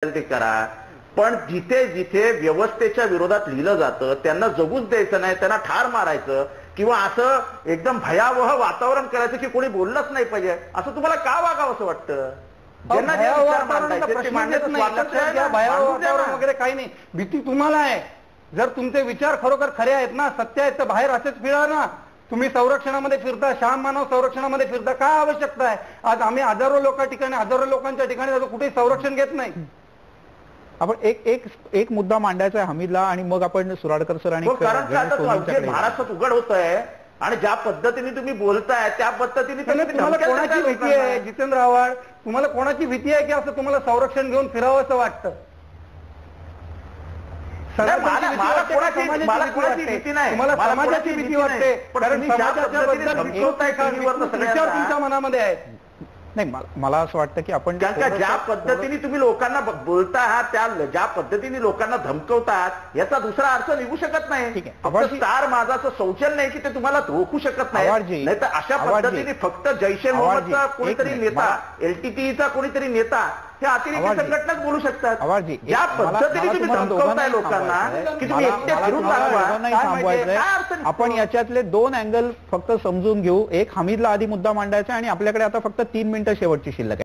ते करा, पण जिथे जिथे व्यवस्थेच्या विरोधात लिहिलं जातं त्यांना जगूच द्यायचं नाही, त्यांना ठार मारायचं किंवा असं एकदम भयावह वातावरण करायचं की कोणी बोललंच नाही पाहिजे, असं तुम्हाला का वागावं असं वाटतं? ज्यांना जे विचार मांडायचे ते मांडण्याचं वातावरण वगैरे काही नाही. भीती तुम्हाला आहे. जर तुमचे विचार खरोखर खरे आहेत ना, सत्य आहेत, तर बाहेर असेच फिरा ना. तुम्ही संरक्षणामध्ये फिरता, श्याम मानव संरक्षणामध्ये फिरता, काय आवश्यकता आहे? आज आम्ही हजारो लोकांच्या ठिकाणी कुठेही संरक्षण घेत नाही. आपण एक मुद्दा मांडायचा आहे हमीदला आणि मग आपण सुराडकर सर आणि महाराष्ट्रात उघड होत आहे आणि ज्या पद्धतीने तुम्ही बोलताय त्या पद्धतीने तुम्हाला कोणाची भीती आहे? जितेंद्र आव्हाड, तुम्हाला कोणाची भीती आहे की असं तुम्हाला संरक्षण घेऊन फिरावं असं वाटतं? मला कोणाची भीती नाही, तुम्हाला समाजाची भीती वाटते, कारण समाजाच्या बद्दल विचार तुमच्या मनामध्ये आहेत. नाही, मला असं वाटतं की आपण ज्या पद्धतीने तुम्ही लोकांना बोलता आहात, त्या ज्या पद्धतीने लोकांना धमकवतात याचा दुसरा अर्थ निघू शकत नाही. स्टार माझाचं शौचन नाही की ते तुम्हाला रोखू शकत नाही, तर अशा पद्धतीने फक्त जैशे मोहम्मदचा कोणीतरी नेता, एलटीटीईचा कोणीतरी नेता हे अतिरेकी संघटनाच बोलू शकतात. ज्या पद्धतीने तुम्ही धमकवताय लोकांना की तुम्ही एकटे फिरून दाखवा. आपण याच्यातले दोन अँगल फक्त समजून घेऊ. एक, हमीदला आधी मुद्दा मांडायचा आणि आपल्याकडे आता फक्त 3 मिनिटं शेवटची शिल्लक आहे.